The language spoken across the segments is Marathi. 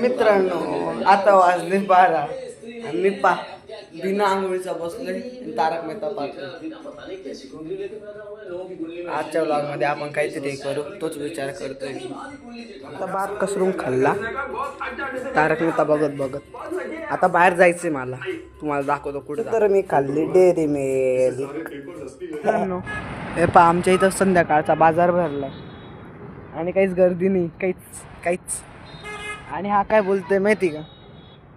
मित्रांनो आता वाजले 12 आणि मी बिना आंघोळीचा बसलोय तारक मेहता पाहतोय. आजच्या व्लॉग मध्ये आपण काहीतरी करू तोच विचार करतोय. आता भात कसरून खाल्ला तारक मेहता बघत बघत. आता बाहेर जायचंय मला, तुम्हाला दाखवतो कुठे. तर मी खाल्ली डेअरी मिल्क. हे पहा आमच्या इथं संध्याकाळचा बाजार भरलाय आणि काहीच गर्दी नाही, काहीच. आणि हा काय बोलतोय माहिती का,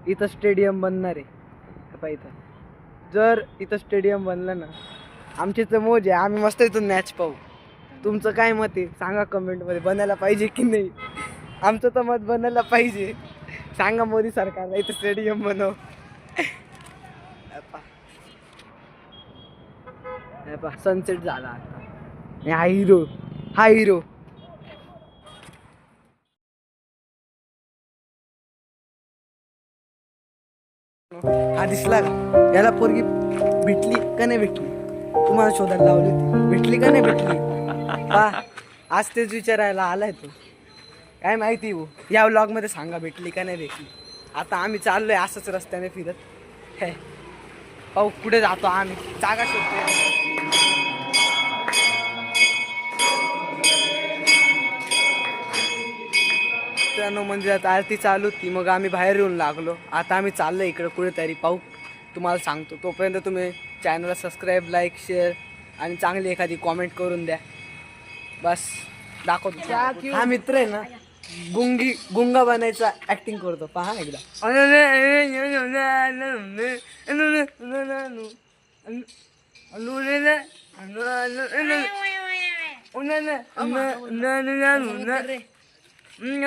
इथं स्टेडियम बनणार आहे. इथं जर इथं स्टेडियम बनलं ना, आमची तर मौज आहे. आम्ही मस्त इथून मॅच पाहू. तुमचं काय मत आहे सांगा कमेंटमध्ये, बनायला पाहिजे की नाही. आमचं तर मत बनायला पाहिजे. सांगा मोदी सरकारला इथं स्टेडियम बनव. सनसेट झाला आता. हा हिरो हा दिसला का? याला पोरगी भेटली का नाही भेटली, तुम्हाला शोधायला लावली होती, भेटली का नाही भेटली. आज तेच विचारायला आलाय तो. काय माहिती हो, या व्लॉग मध्ये सांगा भेटली का नाही भेटली. आता आम्ही चाललोय असंच रस्त्याने फिरत. हे पाहू कुठे जातो आम्ही, जागा शोधतो. मंदिरात आरती चालू होती, मग आम्ही बाहेर येऊन लागलो. आता आम्ही चाललो इकडं कुठेतरी, पाहू तुम्हाला सांगतो. तोपर्यंत तुम्ही चॅनलला सबस्क्राईब, लाईक, शेअर आणि चांगली एखादी कॉमेंट करून द्या. बस दाखवतो. हा मित्र आहे ना, गुंगा बनायचा ऍक्टिंग करतो, पहा एकदा.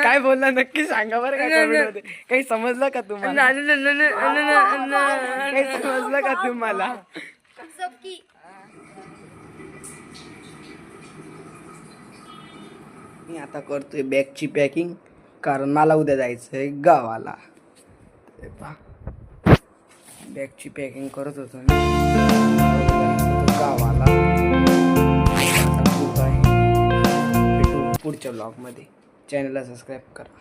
काय बोलला नक्की सांगा बरं का. काही समजलं का तुम्हाला, काही समजलं का तुम्हाला. मी आता करतोय बॅगची पॅकिंग, कारण मला उद्या जायचंय गावाला. बॅगची पॅकिंग करत होतो मी गावाला. भेटू पुढच्या ब्लॉगमध्ये. चॅनलला सबस्क्राईब करा.